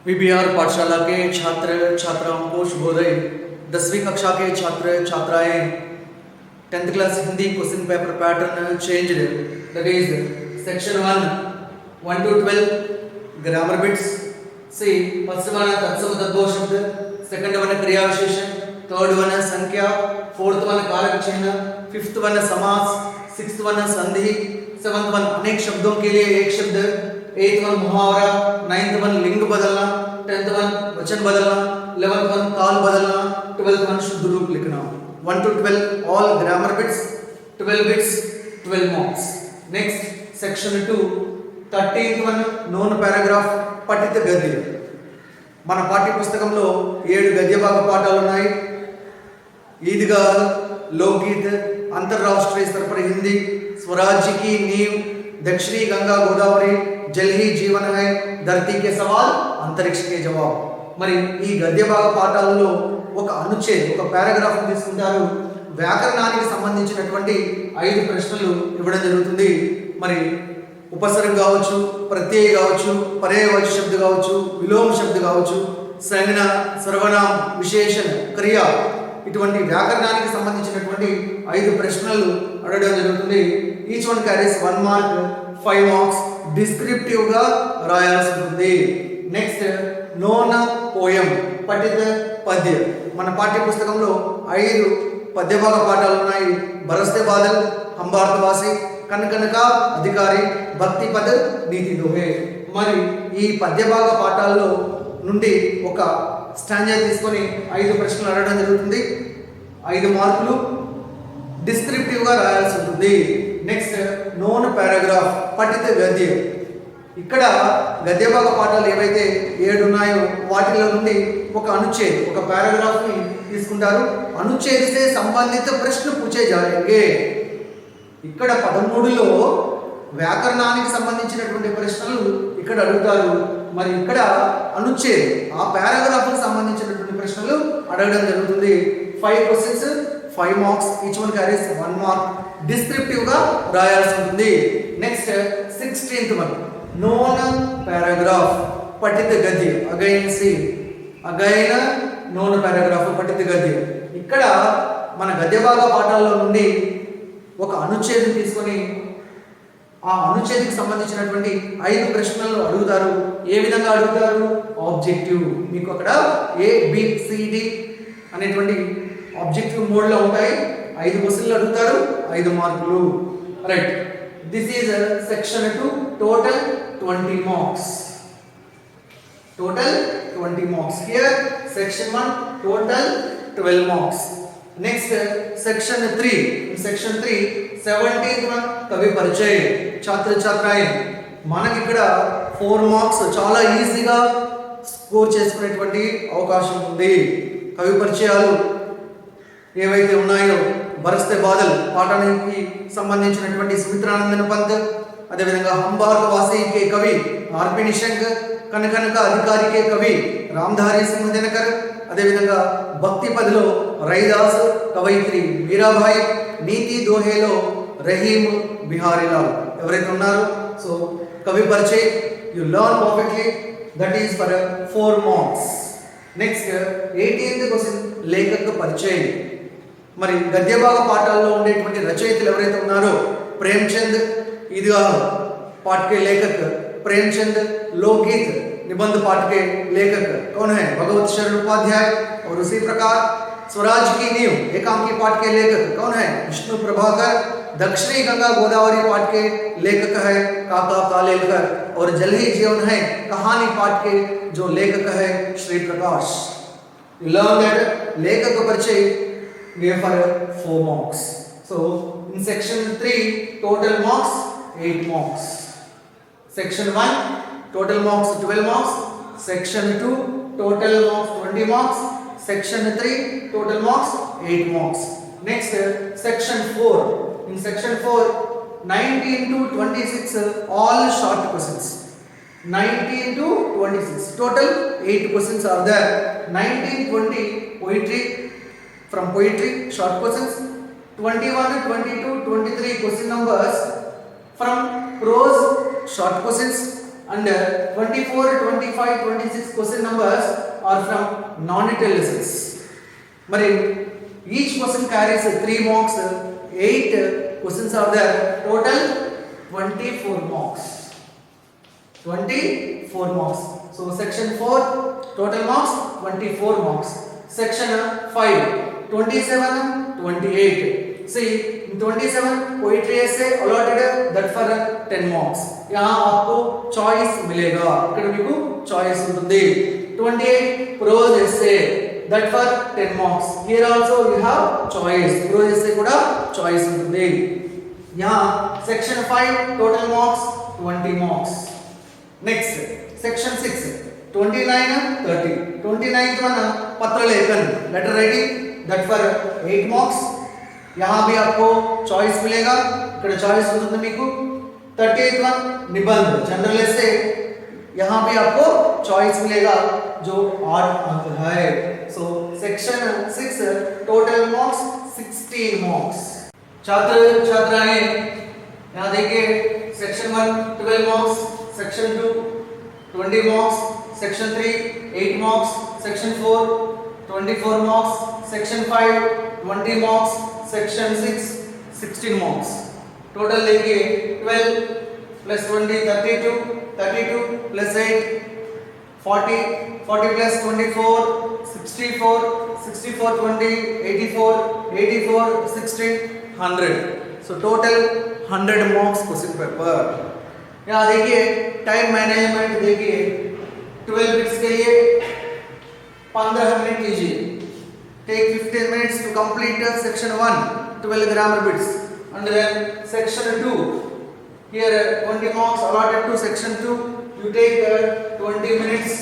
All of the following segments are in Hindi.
वीबीआर पाठशाला के छात्र छात्राओं को शुभोदय। 10वीं कक्षा के छात्र छात्राएं 10th class Hindi question paper pattern changed, that is section 1 to 12 grammar bits. See first one तत्सम तद्भव शब्द, सेकंड वन क्रिया विशेषण, थर्ड वन संख्या, फोर्थ वन कारक चिन्ह, फिफ्थ वन समास, सिक्स्थ वन संधि, सेवंथ वन अनेक शब्दों के लिए एक शब्द, एथ वन मुहावरा, नाइन्थ वन लिंग बदलना, टेंथ वन वचन बदलना, 11th वन काल बदलना, 12th वन शुद्ध रूप लिखना। 1 to 12 all grammar bits, 12 bits 12 marks. Next section 2 13th one known paragraph పఠిత గద్యం। మన పాఠ్య పుస్తకంలో 7 గద్య భాగ పాఠాలు ఉన్నాయి। ఈద్గా, लोकगीत, अंतरराष्ट्रीय स्तर पर हिंदी, स्वराज्य की नींव, दक्षिणी गंगा गोदावरी, जल ही जीवन है, धरती के सवाल, अंतरिक्ष के जवाब। మరి ఈ గద్య భాగ పాఠాలలో ఒక అనుచ్ఛేదం, ఒక పారాగ్రాఫ్ తీసుకుంటారు। వ్యాకరణానికి సంబంధించినటువంటి 5 ప్రశ్నలు ఇవ్వడం జరుగుతుంది। మరి ఉపసర్గ కావచ్చు, ప్రత్యయ కావచ్చు, పర్యాయవాచక శబ్ద కావచ్చు, విలోమ శబ్ద కావచ్చు, సంజ్ఞ, సర్వనామ, విశేషణ, క్రియ, ఇటువంటి వ్యాకరణానికి సంబంధించినటువంటి 5 ప్రశ్నలు అడగడం జరుగుతుంది। Each one carries 1 mark, 5 marks descriptive గా రాయాల్సి ఉంటుంది। నెక్స్ట్ నోన్ పోయం పఠిత పద్య। మన పాఠ్య పుస్తకంలో 5 పద్య భాగ పాఠాలు ఉన్నాయి। బరస్తే బాదల్, హంబార్తవాసి, కనకనక అధికారి, భక్తి పద, నీతి దోహే। మరి ఈ పద్య భాగ పాఠాల్లో నుండి ఒక స్టాంజా తీసుకొని 5 ప్రశ్నలు అడగడం జరుగుతుంది। 5 మార్కులు డిస్క్రిప్టివ్ గా రాయాల్సి ఉంటుంది। నెక్స్ట్ నోన్ పారాగ్రాఫ్ పఠిత గద్యం। ఇక్కడ గద్య భాగ పాఠాలు ఏవైతే 7 ఉన్నాయో వాటిలో నుండి ఒక అనుచ్ఛేదం, ఒక పారాగ్రాఫ్ ని తీసుకుంటారు। అనుచ్ఛేद से संबंधित प्रश्न पूछे जाएंगे। ఇక్కడ 13లో వ్యాకరణానికి సంబంధించినటువంటి ప్రశ్నలు ఇక్కడ అడుగుతారు। మరి ఇక్కడ అనుచ్ఛేదం, ఆ పారాగ్రాఫ్ కు సంబంధించినటువంటి ప్రశ్నలు అడగడం జరుగుతుంది। 5 questions, 5 marks, each one carries 1 mark descriptive గా రాయాల్సి ఉంటుంది। Next 16th one known paragraph పఠిత గద్యం। అగైన్ నోన్ పారాగ్రాఫ్ పఠిత గద్యం। ఇక్కడ మన గద్య భాగ పాఠాల్లో నుండి ఒక అనుచ్ఛేదం తీసుకొని ఆ అనుచ్ఛేదకు సంబంధించినటువంటి 5 ప్రశ్నలు అడుగుతారు। ఏ విధంగా అడుగుతారు? ఆబ్జెక్టివ్, మీకు అక్కడ ABCD అనేటువంటి ఆబ్జెక్టివ్ మోడ్ లో ఉంటాయి। 5 క్వశ్చన్లు అడుగుతారు, 5 మార్కులు। Right, this is section 2, total 20 marks. Total 20 marks. Here section 1 total 12 marks. Next section 3, section 3 17th one కవి పరిచయ। ఛాత్ర ఛాత్రాయ్ మనకి ఇక్కడ 4 మార్క్స్ చాలా ఈజీగా స్కోర్ చేసుకునేటువంటి అవకాశం ఉంది। కవి పరిచయాలు ఏవైతే ఉన్నాయో బరస్తే బాదల్ పాఠానికి సంబంధించినటువంటి సుమిత్రానందన్ పంత్, అదేవిధంగా హంబార్తవాసి కే కవి ఆర్పి నిశంక్, కనకనక అధికారి కే కవి రామ్ధారి సింహ దినకర్, అదేవిధంగా భక్తి పదిలో రైదాస్ కవయిత్రి మీరాబాయి, నీతి దోహేలో రహీం బిహారీలాల్ ఎవరైతే ఉన్నారో। సో కవి పరిచయ్ you learn perfectly, that is for 4 marks. Next 18th question లేఖక పరిచయ్। మరి గద్య భాగ పాఠాల్లో ఉండేటువంటి రచయితలు ఎవరైతే ఉన్నారో ప్రేమచంద్ ఈద్గా पाठ के लेखक प्रेमचंद, लोकगीत निबंध पाठ के लेखक कौन है? भगवत शरण उपाध्याय। और उसी प्रकार स्वराज्य की नींव एकांकी पाठ के लेखक कौन है? विष्णु प्रभाकर। दक्षिणी गंगा गोदावरी पाठ के लेखक है काका कालेलकर। और जल ही जीवन है कहानी पाठ के जो लेखक है श्री प्रकाश। लर्न दैट लेखक परिचय gave for 4 marks. So in section 3 total marks 8 marks. Section 1 total marks 12 marks. Section 2 total marks 20 marks. Section 3 total marks 8 marks. Next section 4. In section 4 19 to 26 all short questions. 19 to 26 total 8 questions are there. 19 20 poetry, from poetry short questions, 21 22 23 question numbers from prose short questions, and 24, 25, 26 question numbers are from non-detailed lessons. Each question carries 3 marks, 8 questions are there, total 24 marks. 24 marks. So section 4, total marks 24 marks. Section 5, 27, 28. See, in 27 poetry essay allotted that for 10 marks. यहाँ आपको choice मिलेगा. इकडे మీకు choice ఉంటుంది. 28 prose essay that for 10 marks. Here also you have choice. Prose essay కూడా choice ఉంటుంది. यहाँ section 5 total marks 20 marks. Next section 6 29 30. 29th one पत्र लेखन letter writing that for 8 marks. यहाँ भी आपको चॉइस मिलेगा. इकडे चॉइस ఉంటుంది మీకు. 30th वन निबंध जनरल ऐसे, यहाँ भी आपको चॉइस मिलेगा जो 8 अंक है. So section 6 total marks 16 marks. छात्र छात्राएं यहाँ देखिए, section 1 12 marks, section 2 20 marks, section 3 8 marks, section 4 24 marks, section 5 20 marks, section 6 16 marks. Total देखिए 12 plus 20 32, 32 plus 8 40, 40 plus 24 64, 64 20 84, 84 16 100. So total 100 marks question paper. यहाँ देखिए टाइम मैनेजमेंट देखिए, 12 बिट्स के लिए 15 मिनट कीजिए. Take 15 minutes to complete section 1, 12 grammar bits, and then section 2. Here 20 marks allotted to section 2. You take 20 minutes.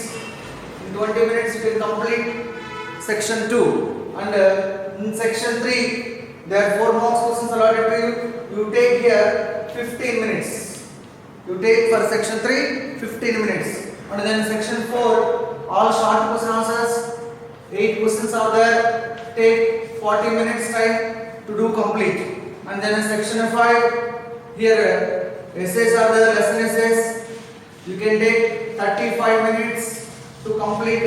In 20 minutes you can complete section 2. And in section 3 there are 4 marks questions allotted to you. You take here 15 minutes. You take for section 3 15 minutes. And then section 4 all short question answers. 8 questions are there, take 40 minutes time to do complete. And then in section 5, here essays are there, lesson essays. You can take 35 minutes to complete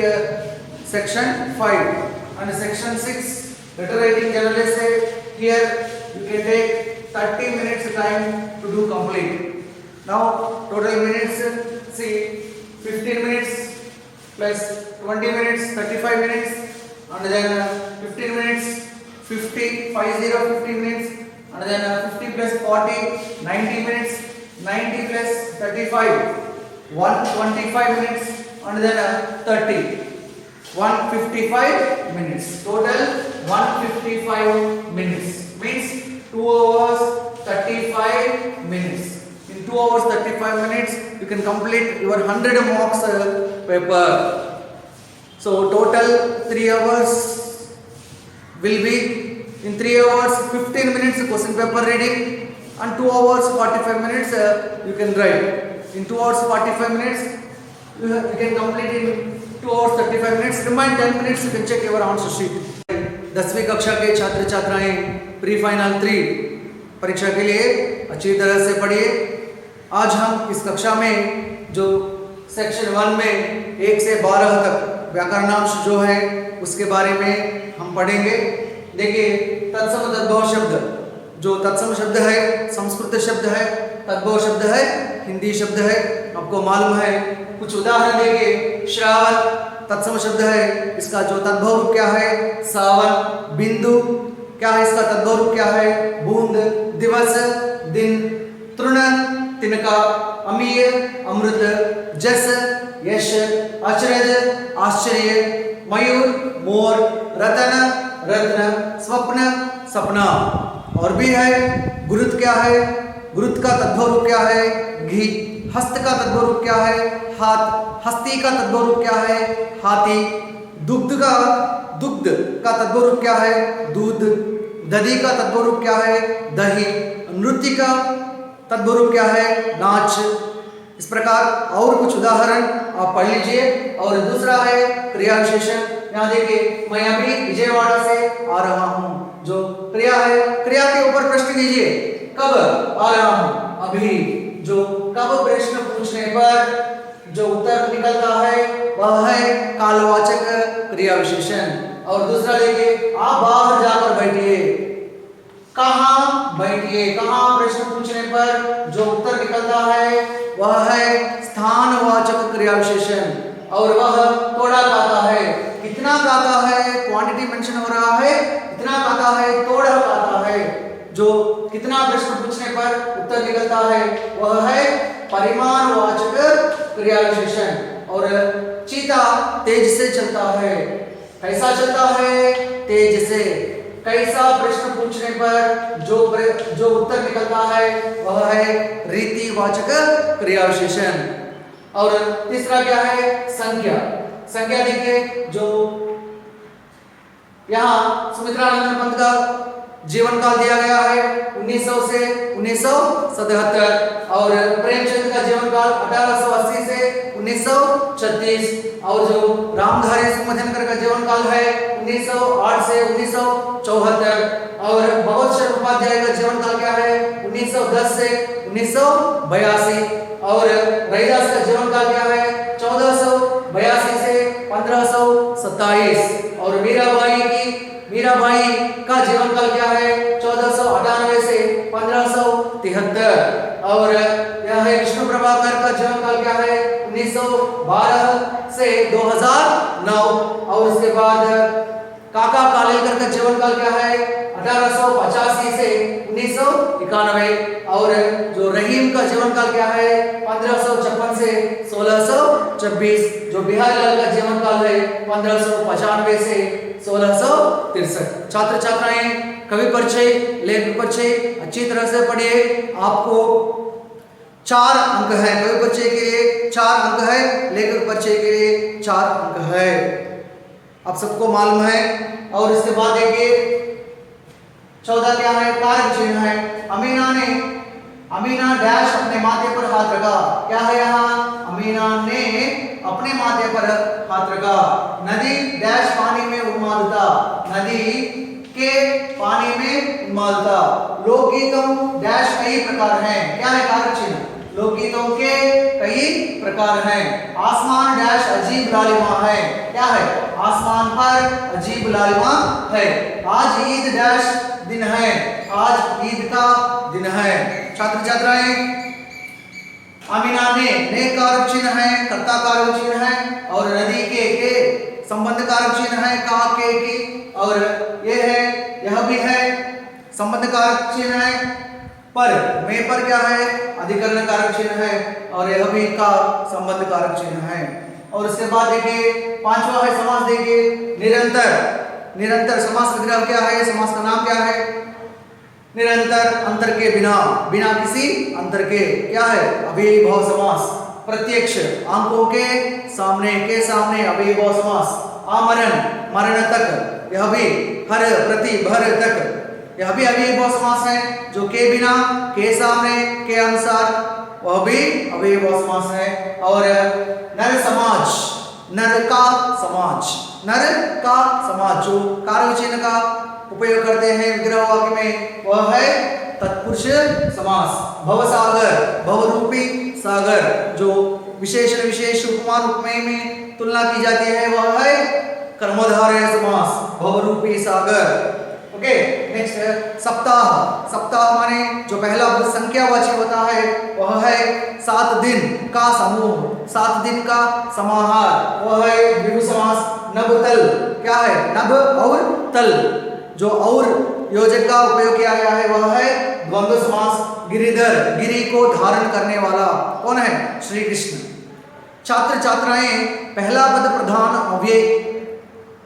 section 5. And section 6, letter writing general essay, here you can take 30 minutes time to do complete. Now total minutes, see 15 minutes plus 20 minutes 35 minutes, and then 15 minutes 50 15 minutes, and then 50 plus 40 90 minutes, 90 plus 35 125 minutes, and then 30 155 minutes. Total 155 minutes means 2 hours 35 minutes. In 2 hours 35 minutes you can complete your 100 marks paper. So total 3 hours will be, in 3 hours 15 minutes question paper reading, and 2 hours 45 minutes you can write. In 2 hours 45 minutes you can complete in 2 hours 35 minutes. Remain 10 minutes you can check your answer sheet. 10वीं कक्षा के छात्र छात्राएं प्री फाइनल 3 परीक्षा के लिए अच्छी तरह से पढ़िए. आज हम इस कक्षा में जो सेक्शन 1 में 1 से 12 तक व्याकरणांश जो है उसके बारे में हम पढ़ेंगे. देखिए तत्सम तद्भव शब्द, जो तत्सम शब्द है संस्कृत शब्द है, तद्भव शब्द है हिंदी शब्द है. आपको मालूम है, कुछ उदाहरण देखिए. श्रावण तत्सम शब्द है, इसका जो तद्भव रूप क्या है सावन. बिंदु क्या है, इसका तद्भव रूप क्या है बूंद. दिवस दिन. तृण तिनका. अमीय अमृत. जस यश. अचरज आश्चर्य. मयूर मोर. रतन रत्न. स्वप्न सपना. और भी है. गुरुत क्या है, गुरुत का तद्भव रूप क्या है घी. हस्त का तद्भव रूप क्या है हाथ. हस्ती का तद्भव रूप क्या है हाथी. दुग्ध का तद्भव रूप क्या है दूध. दधि का तद्भव रूप क्या है दही. नृत्य का तद्भव रूप क्या है नाच. इस प्रकार और कुछ उदाहरण आप पढ़ लीजिए. और दूसरा है क्रिया विशेषण. यहाँ देखिए, मैं अभी विजयवाड़ा से आ रहा हूँ, जो क्रिया है, क्रिया के ऊपर प्रश्न कीजिए. कब आ रहा हूँ अभी. जो कब प्रश्न पूछने पर जो उत्तर निकलता है वह है कालवाचक क्रिया विशेषण। और दूसरा देखिए, आप बाहर जाकर बैठिए, कहाँ बैठिए, कहाँ प्रश्न पूछने पर जो उत्तर निकलता है वह है स्थानवाचक क्रिया विशेषण। और वह तोड़ा कहता है, कितना कहता है, क्वांटिटी मेंशन हो रहा है, कितना कहता है, तोड़ा कहता है। जो कितना प्रश्न पूछने पर उत्तर निकलता है वह है परिमाणवाचक क्रिया विशेषण। और चीता तेज से चलता है, कैसा चलता है, तेज से। कैसा प्रश्न पूछने पर जो उत्तर निकलता है वह है रीतिवाचक क्रिया विशेषण। और तीसरा क्या है, संख्या। संख्या देखिए, जो यहाँ सुमित्रानंद पंत का जीवन काल दिया गया है 1900 से 1977 और प्रेमचंद का जीवन काल 1880 से 1936 और जो रामधारी सिंह का जीवन काल है 1908 से 1974 और भगवत शरण उपाध्याय का जीवन काल क्या है 1910 से 1982 और रैदास का जीवन काल क्या है 1482 से 1527 और मीराबाई का जीवन काल क्या है 1498 से 1573 और यह है विष्णु प्रभाकर का जीवन काल क्या है 1912 से 2009 और उसके बाद काका कालेलकर का जीवन काल क्या है 1885 से 1991 और जो रहीम का जीवन काल क्या है 1556 से 1626 जो बिहारी लाल का जीवन काल है 1595 से 1663। छात्र छात्राएं कवि परिचय लेखक परिचय अच्छी तरह से पढ़िए। आपको 4 अंक है, कवि परिचय के लिए 4 अंक है, लेखक परिचय के लिए 4 अंक है, आप सबको मालूम है। और इसके बाद देखिए 14 क्या है, कारक चिन्ह है। अमीना डैश अपने माथे पर हाथ रखा, क्या है यहाँ, अमीना ने अपने माथे पर हाथ रखा। नदी डैश पानी में उन्मादता, नदी के पानी में उन्मादता। लोकगीतों डैश कई प्रकार हैं, क्या है कारक चिन्ह, लोकगीतों के कई प्रकार हैं। आसमान डैश अजीब लालिमा है, क्या है, आसमान पर अजीब लालिमा है। आज ईद डैश दिन है, आज ईद का दिन है। छात्र छात्राएं अमीना ने कारक चिन्ह है, कर्ता कारक चिन्ह है और नदी के संबंध कारक चिन्ह है, का के की और ये है, यह भी है संबंध कारक चिन्ह है। पर में पर क्या है, अधिकरण कारक चिन्ह है और यह भी का संबंध कारक चिन्ह है। और उसके बाद देखिए 5वां है समास। देखिए निरंतर समास विग्रह क्या है, समास का नाम क्या है, निरंतर, अंतर के बिना, बिना किसी अंतर के, क्या है, अव्ययीभाव समास। प्रत्यक्ष, आंखों के सामने अव्ययीभाव समास। आमरण, मरण तक, यह भी हर प्रति भर तक, यह भी अव्ययीभाव समास है। जो के बिना, के सामने, के अनुसार, वह भी अव्ययीभाव समास है। और नर समाज, नर का समाज जो कारक चिन्ह का उपयोग करते हैं विग्रह वाक्य में वह है तत्पुरुष समास। भवसागर, भवरूपी सागर, जो विशेषण विशेष उपमान उपमेय में तुलना की जाती है वह है कर्मधारय समास, भवरूपी सागर। ओके, नेक्स्ट सप्ताह माने जो पहला संख्यावाची होता है वह है 7 दिन का समूह, 7 दिन का समाहार, वह है द्विगु समास। नभतल, क्या है, नभ और तल, जो और योजक का उपयोग किया गया है वह है द्वंद्व समास। गिरिधर, गिरि को धारण करने वाला कौन है, श्री कृष्ण। छात्र छात्राएं पहला पद प्रधान अव्यय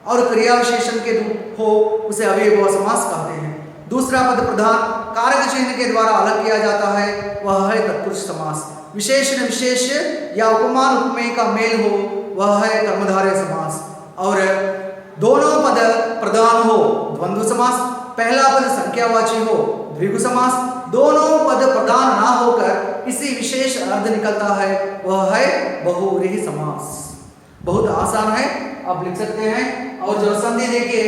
और क्रिया विशेषण के रूप हो उसे अव्ययीभाव समास कहते हैं। दूसरा पद प्रधान कारक चिन्ह के द्वारा अलग किया जाता है वह है तत्पुरुष समास। विशेषण विशेष या उपमान उपमेय का मेल हो वह है कर्मधारय समास। और दोनों पद प्रधान हो द्वंद्व समास, पहला पद संख्यावाची हो द्विगु समास, दोनों पद प्रधान ना होकर किसी विशेष अर्थ निकलता है वह है बहुव्रीहि समास। बहुत आसान है, आप लिख सकते हैं। और जो संधि देखिए,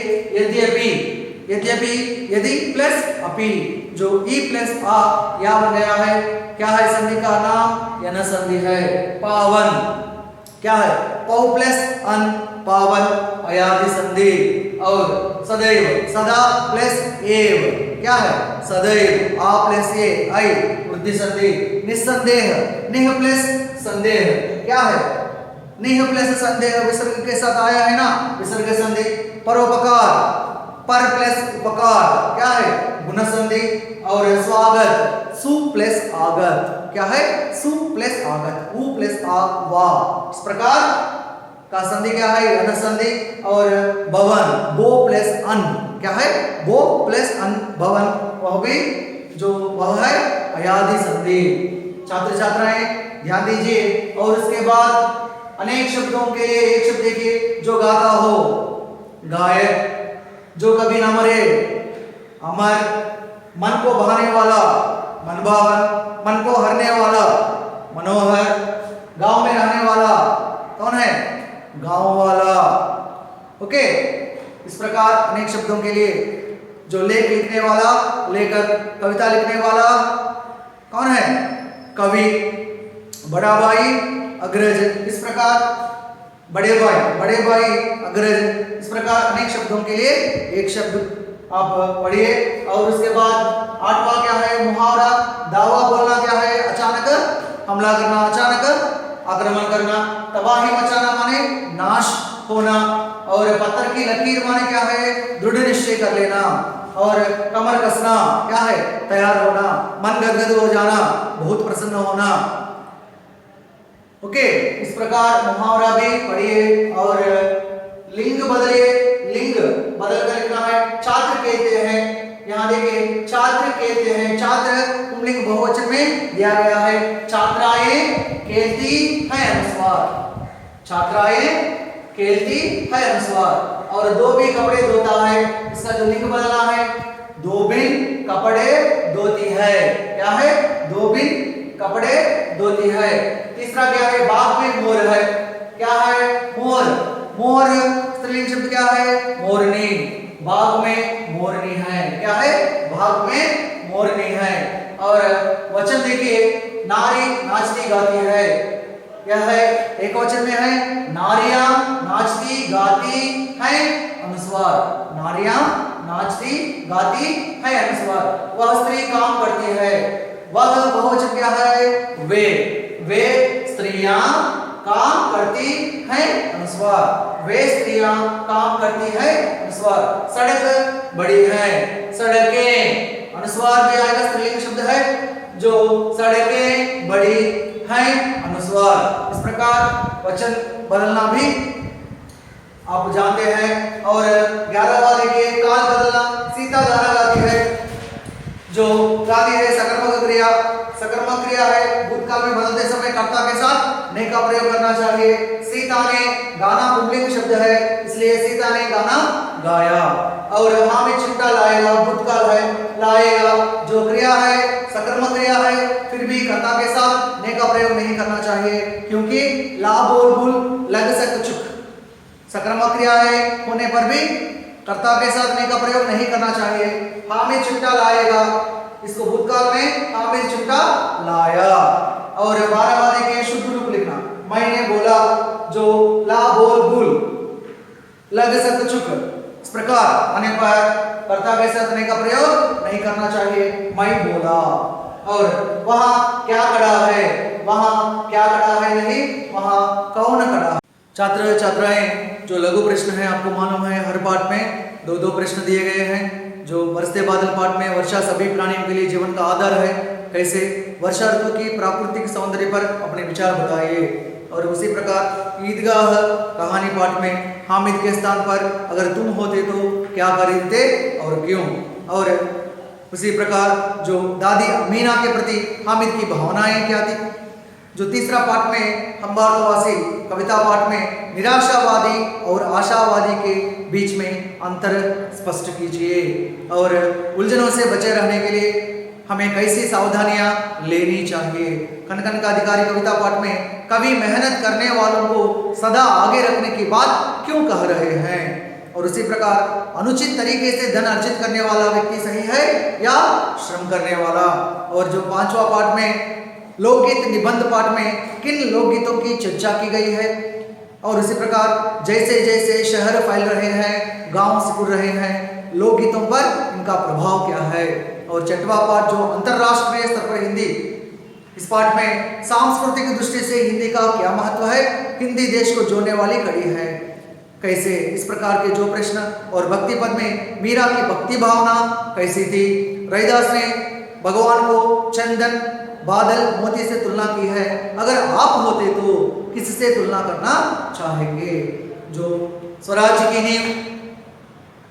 यद्यपि, यदि प्लस अपि, जो ई प्लस आ या बन गया है, क्या है संधि का नाम, यन संधि है। पावन, क्या है? पौ प्लस अन, पावन, अयादि संधि। और सदैव, सदा प्लस एव, क्या है? सदैव, आ प्लस ए, आई, वृद्धि संधि। निस्संदेह, निह प्लस संदेह, क्या है? निह प्लस संदेह विसर्ग के साथ आया है ना, विसर्ग संधि। परोपकार, पर प्लस उपकार, क्या है? गुण संधि। और स्वागत, सु प्लस आगत, क्या है? सु प्लस आगत, उ प्लस आ, वा। इस प्रकार का संधि क्या है? अन संधि। और भवन, बो प्लस अन, क्या है? बो प्लस अन, भवन, वह भी जो वह है अयादि संधि। छात्र छात्राएं ध्यान दीजिए। और उसके बाद अनेक शब्दों के लिए एक शब्द देखिए, जो गाता हो, गायक, जो कभी न मरे, अमर, मन को बहाने वाला, मनभावन, मन को हरने वाला, मनोहर, गांव में रहने वाला, कौन है? गांव वाला। ओके, इस प्रकार अनेक शब्दों के लिए जो लेख लिखने वाला, लेखक, कविता लिखने वाला कौन है? कवि, बड़ा भाई, अग्रज। इस प्रकार बड़े भाई, अग्रज। इस प्रकार अनेक शब्दों के लिए एक शब्द आप पढ़िए। और उसके बाद 8वां क्या है? मुहावरा। दावा बोलना क्या है? अचानक हमला करना, अचानक आक्रमण करना। तबाही मचाना माने नाश होना। और पत्थर की लकीर माने क्या है? दृढ़ निश्चय कर लेना। और कमर कसना क्या है? तैयार होना। मन गदगद हो जाना, बहुत प्रसन्न होना। ओके, इस प्रकार मुहावरा भी पढ़िए। और लिंग बदलिए, लिंग बदल कर लिखना है। छात्र कहते हैं, यहाँ देखिए, छात्र कहते हैं, छात्र पुल्लिंग बहुवचन में दिया गया है। छात्राएं कहती है अनुस्वार, छात्राएं कहती है अनुस्वार। और धोबी कपड़े धोता है, इसका जो लिंग बदलना है, धोबिन कपड़े धोती है, क्या है? धोबिन कपड़े धोती है। तीसरा क्या है? बाग में मोर है, क्या है? मोर, मोर स्त्रीलिंग शब्द क्या है? मोरनी। बाग में मोरनी है, क्या है? बाग में मोरनी है। और वचन देखिए, नारी नाचती गाती है, क्या है? एक वचन में है, नारियां नाचती गाती है अनुस्वार, नारियां नाचती गाती है अनुस्वार। वह स्त्री काम करती है, वह बहुवचन क्या है? वे स्त्रियां काम करती हैं अनुस्वार, वे स्त्रियां काम करती है अनुस्वार। सड़क बड़ी है, सड़कें, अनुस्वार भी आएगा, स्त्रीलिंग शब्द है। जो सड़कें बड़ी हैं अनुस्वार। इस प्रकार वचन बदलना भी आप जानते हैं। और 11वां देखिए, काल बदलना। सीता गाना गाती है, जो गाती है सकर्मक क्रिया, सकर्मक क्रिया है, भूतकाल में बदलते समय कर्ता के साथ ने का प्रयोग करना चाहिए। सीता ने गाना पुल्लिंग शब्द है, इसलिए सीता ने गाना गाया। और हां में चिमटा लाएगा, भूतकाल है, लाएगा जो क्रिया है सकर्मक क्रिया है, फिर भी कर्ता के साथ ने का प्रयोग नहीं करना चाहिए, क्योंकि ला बोल बुल लग सक चुक सकर्मक क्रिया है, होने पर भी कर्ता के साथ ने का प्रयोग नहीं करना चाहिए। हां में चिमटा लाएगा, इसको भूतकाल में हां में चिमटा लाया। और 12वां देखिए, शुद्ध रूप लिखना। मैंने बोला, जो ला बोल बुल लग सक चुक, इस प्रकार आने पर कर्ता के साथ ने का प्रयोग नहीं करना चाहिए। मैं बोला। और वहां क्या खड़ा है, वहां क्या खड़ा है नहीं, वहां कौन खड़ा। छात्र छात्राएं, जो लघु प्रश्न है आपको मालूम है, हर पाठ में दो प्रश्न दिए गए हैं। जो बरसते बादल पाठ में वर्षा सभी प्राणियों के लिए जीवन का आधार है, कैसे वर्षा ऋतु की प्राकृतिक सौंदर्य पर अपने विचार बताइए। और उसी प्रकार ईदगाह कहानी पाठ में हामिद के स्थान पर अगर तुम होते तो क्या खरीदते और क्यों। और उसी प्रकार जो दादी अमीना के प्रति हामिद की भावनाएं क्या थी। जो तीसरा पाठ में हम्बारतवासी कविता पाठ में निराशावादी और आशावादी के बीच में अंतर स्पष्ट कीजिए। और उलझनों से बचे रहने के लिए हमें कैसी सावधानियां लेनी चाहिए। कन कन का अधिकारी कविता पाठ में कवि मेहनत करने वालों को सदा आगे रखने की बात क्यों कह रहे हैं। और उसी प्रकार अनुचित तरीके से धन अर्जित करने वाला व्यक्ति सही है या श्रम करने वाला। और जो 5वां पाठ में लोकगीत निबंध पाठ में किन लोकगीतों की चर्चा की गई है, और उसी प्रकार जैसे जैसे शहर फैल रहे हैं, गांव सिकुड़ रहे हैं, लोकगीतों पर इनका प्रभाव क्या है। और छठवां पाठ जो अंतरराष्ट्रीय स्तर पर हिंदी, इस पाठ में सांस्कृतिक दृष्टि से हिंदी का क्या महत्व है, हिंदी देश को जोड़ने वाली कड़ी है कैसे, इस प्रकार के जो प्रश्न। और भक्ति पद में मीरा की भक्ति भावना कैसी थी। रविदास ने भगवान को चंदन, बादल, मोती से तुलना की है। अगर आप होते तो किससे तुलना करना चाहेंगे। जो स्वराज्य की नींव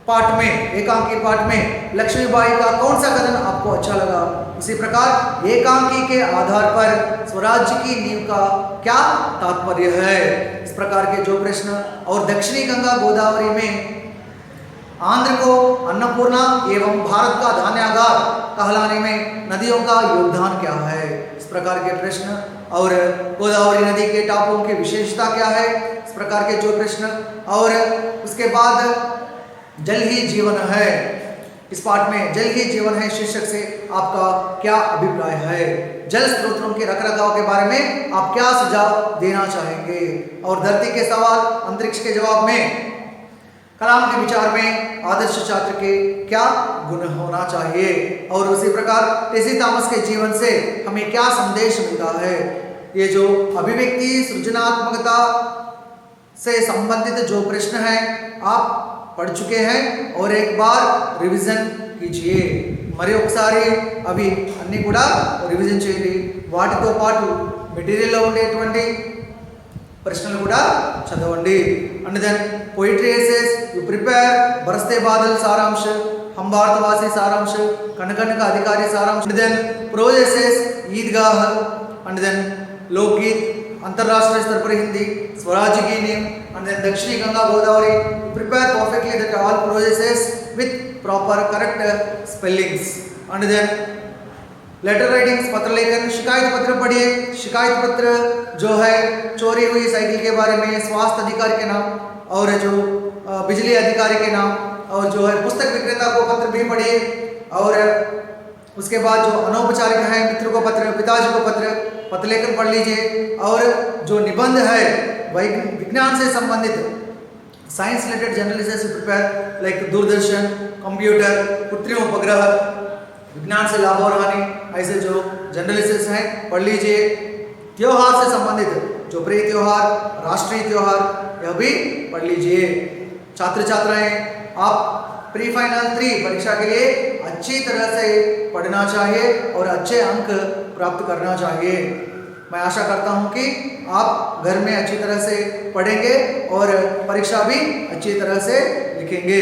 पाठ में, एकांकी पाठ में लक्ष्मीबाई का कौन सा कथन आपको अच्छा लगा। उसी प्रकार एकांकी के आधार पर स्वराज्य की नींव का क्या तात्पर्य है, इस प्रकार के जो प्रश्न। और दक्षिणी गंगा गोदावरी में आंध्र को अन्नपूर्णा एवं भारत का धान्यागार कहलाने में नदियों का योगदान क्या है, इस प्रकार के प्रश्न। और गोदावरी नदी के टापुओं की विशेषता क्या है, इस प्रकार के जो प्रश्न। और उसके बाद जल ही जीवन है, इस पाठ में जल ही जीवन है शीर्षक से आपका क्या अभिप्राय है। जल स्रोतों के रखरखाव के बारे में आप क्या सुझाव देना चाहेंगे। और धरती के सवाल, अंतरिक्ष के जवाब में कलाम के विचार में आदर्श छात्र के क्या गुण होना चाहिए। और उसी प्रकार टेसी थॉमस के जीवन से हमें क्या संदेश मिलता है। ये जो अभिव्यक्ति सृजनात्मकता से संबंधित जो प्रश्न है आप पढ़ चुके हैं और एक बार रिवीजन कीजिए। మరి ఒకసారి అవి అన్ని కూడా రివిజన్ చేయండి। వాటితో పాటు మెటీరియల్లో ఉండేటువంటి ప్రశ్నలు కూడా చదవండి। And then poetry essays you prepare, बरसते बादल सारांश, हम भारतवासी सारांश, कण कण का अधिकारी सारांश। And then prose essays Idgah, and then Lokgeet, अंतरराष्ट्रीय स्तर पर हिंदी, स्वराज्य की नींव, and then Dakshini Ganga Godavari. Prepare perfectly that all prose essays with proper correct spellings. And then letter writings, पत्र लेखन, शिकायत पत्र पढ़िए। शिकायत पत्र जो है चोरी हुई साइकिल के बारे में, स्वास्थ्य अधिकारी के नाम और जो बिजली अधिकारी के नाम, और जो है पुस्तक विक्रेता को पत्र भी पढ़िए। और उसके बाद जो अनौपचारिक है, मित्र को पत्र, पिताजी को पत्र, पत्र लेखन पढ़ लीजिए। और जो निबंध है विज्ञान से संबंधित, science related journalist prepare like Doordarshan, computer, कृत्रिम उपग्रह, विज्ञान से लाभ और हानि, ऐसे जो जर्नलिस्ट हैं पढ़ लीजिए। त्योहार से संबंधित जो प्रिय त्योहार, राष्ट्रीय त्योहार, यह भी पढ़ लीजिए। छात्र छात्राएं आप प्री फाइनल 3 परीक्षा के लिए अच्छी तरह से पढ़ना चाहिए और अच्छे अंक प्राप्त करना चाहिए। मैं आशा करता हूं कि आप घर में अच्छी तरह से पढ़ेंगे और परीक्षा भी अच्छी तरह से लिखेंगे।